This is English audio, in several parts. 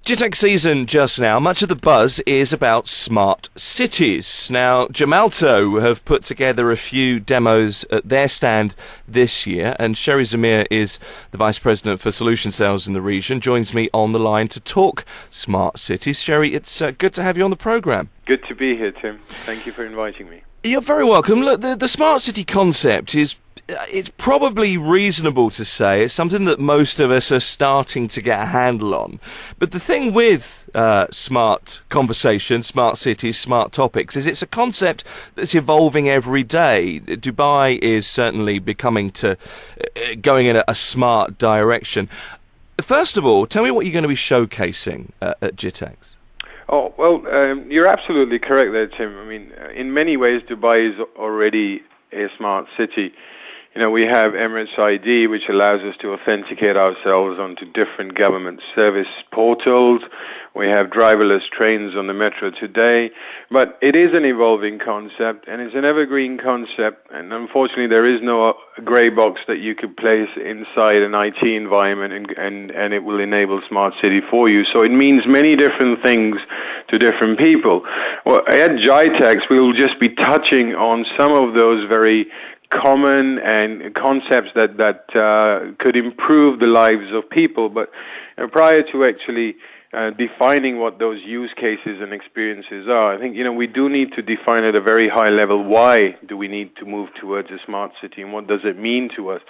GTEC season just now, much of the buzz is about smart cities. Now, Gemalto have put together a few demos at their stand this year, and Shaheryar Zameer is the Vice President for Solution Sales in the region, joins me on the line to talk smart cities. Sherry, it's good to have you on the programme. Good to be here, Tim. Thank you for inviting me. You're very welcome. Look, the smart city concept it's probably reasonable to say it's something that most of us are starting to get a handle on. But the thing with smart conversations, smart cities, smart topics is it's a concept that's evolving every day. Dubai is certainly going in a smart direction. First of all, tell me what you're going to be showcasing at GTEC. Oh, well, you're absolutely correct there, Tim. I mean, in many ways, Dubai is already a smart city. You know, we have Emirates ID, which allows us to authenticate ourselves onto different government service portals. We have driverless trains on the metro today. But it is an evolving concept, and it's an evergreen concept. And unfortunately, there is no grey box that you could place inside an IT environment, and it will enable smart city for you. So it means many different things to different people. Well, at GITEX, we will just be touching on some of those very common and concepts that could improve the lives of people. But prior to actually defining what those use cases and experiences are, I think, we do need to define at a very high level why do we need to move towards a smart city and what does it mean to us.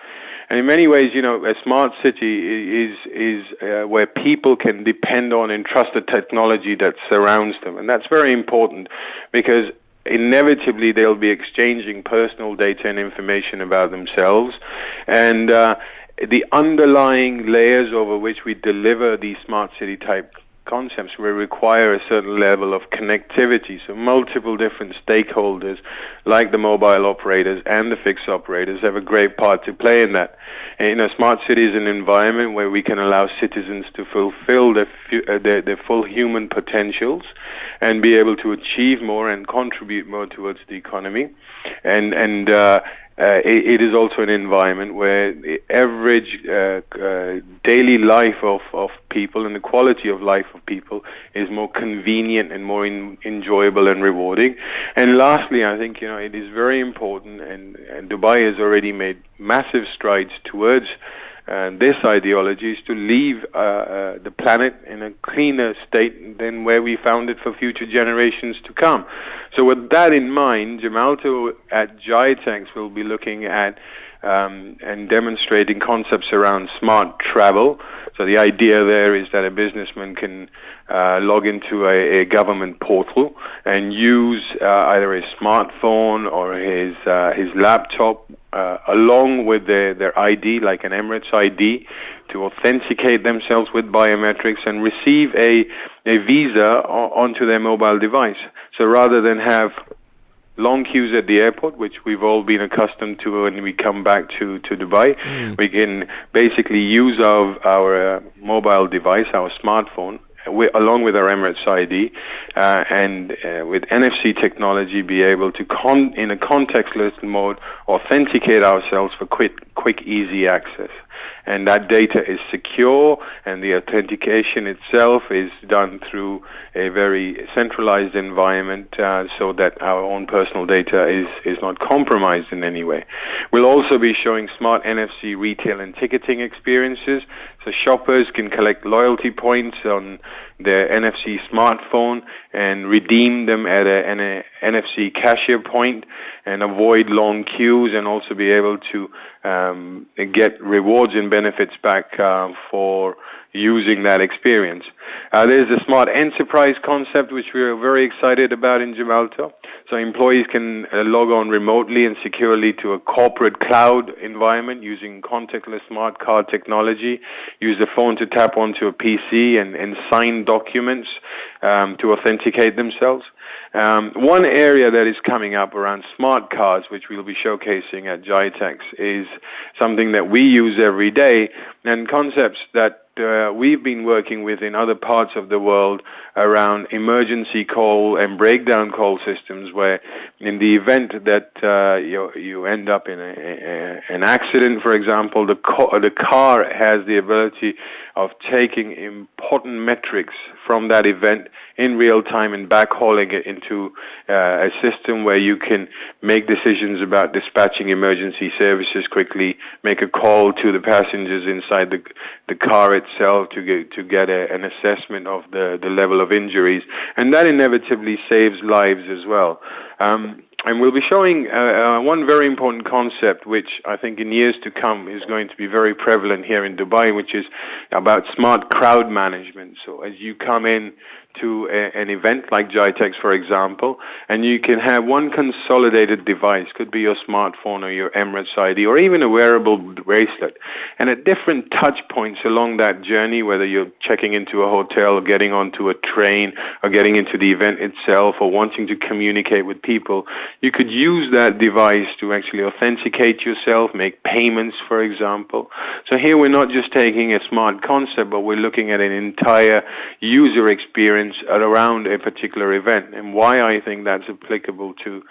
And in many ways, a smart city is where people can depend on and trust the technology that surrounds them. And that's very important because inevitably they'll be exchanging personal data and information about themselves, and the underlying layers over which we deliver these smart city type concepts will require a certain level of connectivity. So multiple different stakeholders like the mobile operators and the fixed operators have a great part to play in that. And, smart city is an environment where we can allow citizens to fulfill their full human potentials and be able to achieve more and contribute more towards the economy. And it is also an environment where the average daily life of people and the quality of life of people is more convenient and more enjoyable and rewarding. And lastly, I think it is very important, and Dubai has already made massive strides towards this ideology, is to leave the planet in a cleaner state than where we found it for future generations to come. So with that in mind, Gemalto at GITEX will be looking at and demonstrating concepts around smart travel. So the idea there is that a businessman can log into a government portal and use either a smartphone or his laptop along with their ID, like an Emirates ID, to authenticate themselves with biometrics and receive a visa onto their mobile device. So rather than have long queues at the airport, which we've all been accustomed to when we come back to Dubai, we can basically use our mobile device, our smartphone, along with our Emirates ID, and with NFC technology, be able to, in a contextless mode, authenticate ourselves for quick, easy access. And that data is secure, and the authentication itself is done through a very centralized environment, so that our own personal data is not compromised in any way. We'll also be showing smart NFC retail and ticketing experiences, so shoppers can collect loyalty points on their NFC smartphone and redeem them at an NFC cashier point and avoid long queues, and also be able to get rewards and benefits back for using that experience. There's a smart enterprise concept which we are very excited about in Gemalto. So employees can log on remotely and securely to a corporate cloud environment using contactless smart card technology, use the phone to tap onto a PC and sign documents to authenticate themselves. One area that is coming up around smart cards, which we'll be showcasing at GITEX, is something that we use every day, and concepts that we've been working with in other parts of the world around emergency call and breakdown call systems, where in the event that you end up in an accident, for example, the car has the ability of taking important metrics from that event in real time and backhauling it into a system where you can make decisions about dispatching emergency services quickly, make a call to the passengers inside the car itself to get an assessment of the level of injuries, and that inevitably saves lives as well. And we'll be showing one very important concept, which I think in years to come is going to be very prevalent here in Dubai, which is about smart crowd management. So as you come in to an event like GITEX, for example, and you can have one consolidated device, could be your smartphone or your Emirates ID or even a wearable bracelet, and at different touch points along that journey, whether you're checking into a hotel or getting onto a train or getting into the event itself or wanting to communicate with people, you could use that device to actually authenticate yourself, make payments, for example. So here we're not just taking a smart concept, but we're looking at an entire user experience around a particular event. And why I think that's applicable to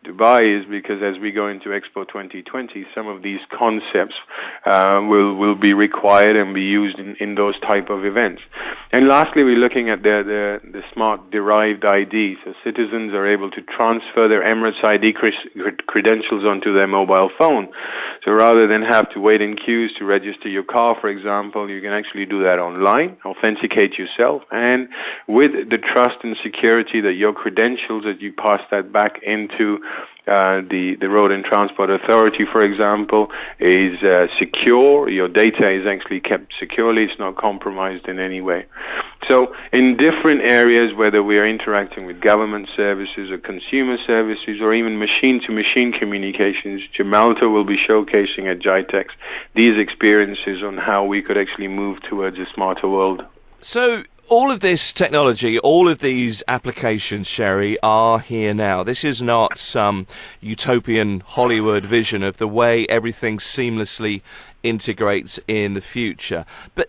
Dubai is because as we go into Expo 2020, some of these concepts will be required and be used in those type of events. And lastly, we're looking at the smart derived ID. So citizens are able to transfer their Emirates ID credentials onto their mobile phone. So rather than have to wait in queues to register your car, for example, you can actually do that online, authenticate yourself, and with the trust and security that your credentials, as you pass that back into the Road and Transport Authority, for example, is secure. Your data is actually kept securely. It's not compromised in any way. So in different areas, whether we are interacting with government services or consumer services or even machine-to-machine communications, Gemalto will be showcasing at GITEX these experiences on how we could actually move towards a smarter world. So all of this technology, all of these applications, Sherry, are here now. This is not some utopian Hollywood vision of the way everything seamlessly integrates in the future. But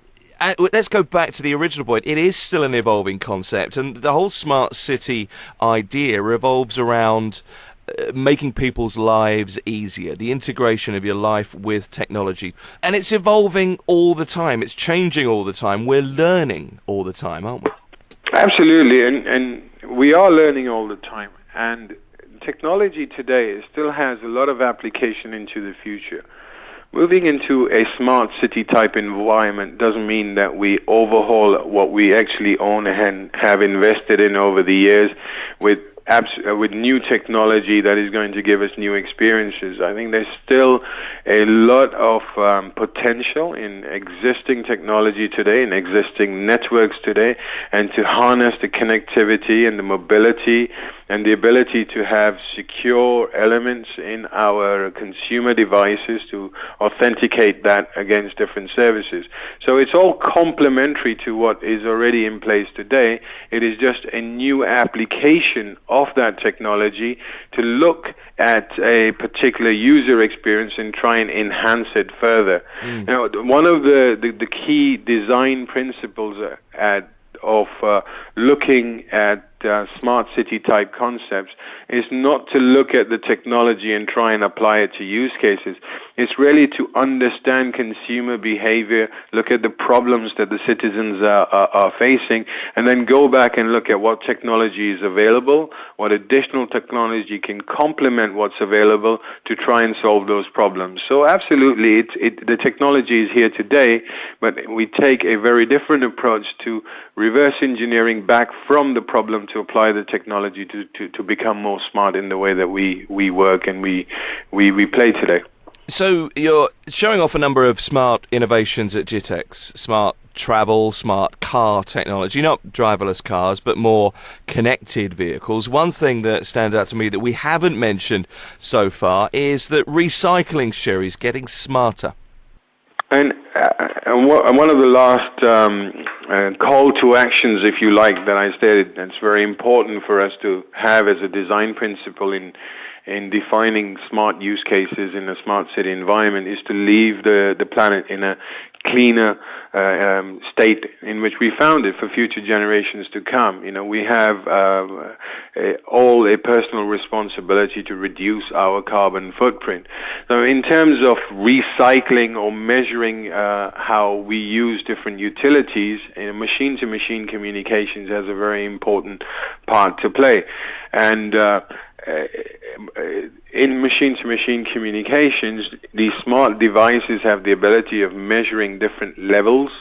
let's go back to the original point. It is still an evolving concept, and the whole smart city idea revolves around making people's lives easier, the integration of your life with technology. And it's evolving all the time. It's changing all the time. We're learning all the time, aren't we? Absolutely, and we are learning all the time. And technology today still has a lot of application into the future. Moving into a smart city type environment doesn't mean that we overhaul what we actually own and have invested in over the years with new technology that is going to give us new experiences. I think there's still a lot of potential in existing technology today, in existing networks today, and to harness the connectivity and the mobility and the ability to have secure elements in our consumer devices to authenticate that against different services. So it's all complementary to what is already in place today. It is just a new application of that technology to look at a particular user experience and try and enhance it further. You know, one of the key design principles of looking at smart city type concepts is not to look at the technology and try and apply it to use cases. It's really to understand consumer behavior, look at the problems that the citizens are facing, and then go back and look at what technology is available, what additional technology can complement what's available to try and solve those problems. So absolutely, the technology is here today, but we take a very different approach to reverse engineering back from the problem to apply the technology to become more smart in the way that we work and we play today. So you're showing off a number of smart innovations at GITEX, smart travel, smart car technology, not driverless cars, but more connected vehicles. One thing that stands out to me that we haven't mentioned so far is that recycling, Sherry, is getting smarter. And one of the last call to actions, if you like, that I stated, that's very important for us to have as a design principle in defining smart use cases in a smart city environment, is to leave the planet in a cleaner state in which we found it for future generations to come. We have all a personal responsibility to reduce our carbon footprint. So in terms of recycling or measuring how we use different utilities, machine-to-machine communications has a very important part to play. And in machine-to-machine communications, these smart devices have the ability of measuring different levels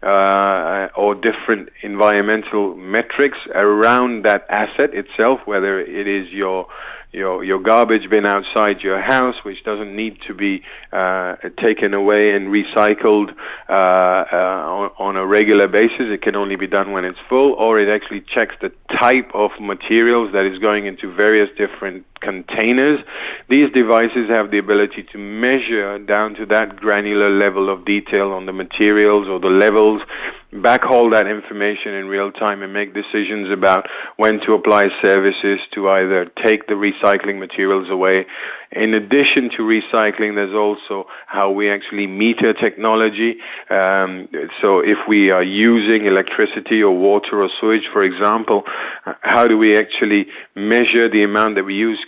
or different environmental metrics around that asset itself, whether it is your garbage bin outside your house, which doesn't need to be taken away and recycled on a regular basis. It can only be done when it's full, or it actually checks the type of materials that is going into various different containers. These devices have the ability to measure down to that granular level of detail on the materials or the levels, backhaul that information in real time and make decisions about when to apply services to either take the recycling materials away. In addition to recycling, there's also how we actually meter technology. So if we are using electricity or water or sewage, for example, how do we actually measure the amount that we use?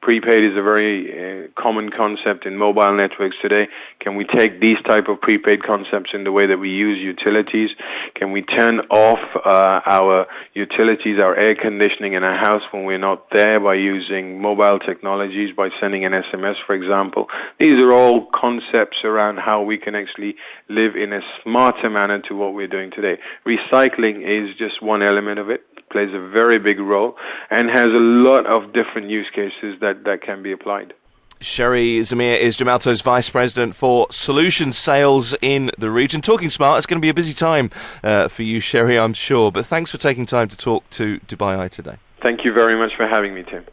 Prepaid is a very common concept in mobile networks today. Can we take these type of prepaid concepts in the way that we use utilities? Can we turn off our utilities, our air conditioning in our house when we're not there by using mobile technologies, by sending an SMS, for example? These are all concepts around how we can actually live in a smarter manner to what we're doing today. Recycling is just one element of it, plays a very big role, and has a lot of different use cases that can be applied. Shaheryar Zameer is Gemalto's Vice President for Solutions Sales in the region. Talking smart, it's going to be a busy time for you, Shaheryar, I'm sure. But thanks for taking time to talk to Dubai Eye today. Thank you very much for having me, Tim.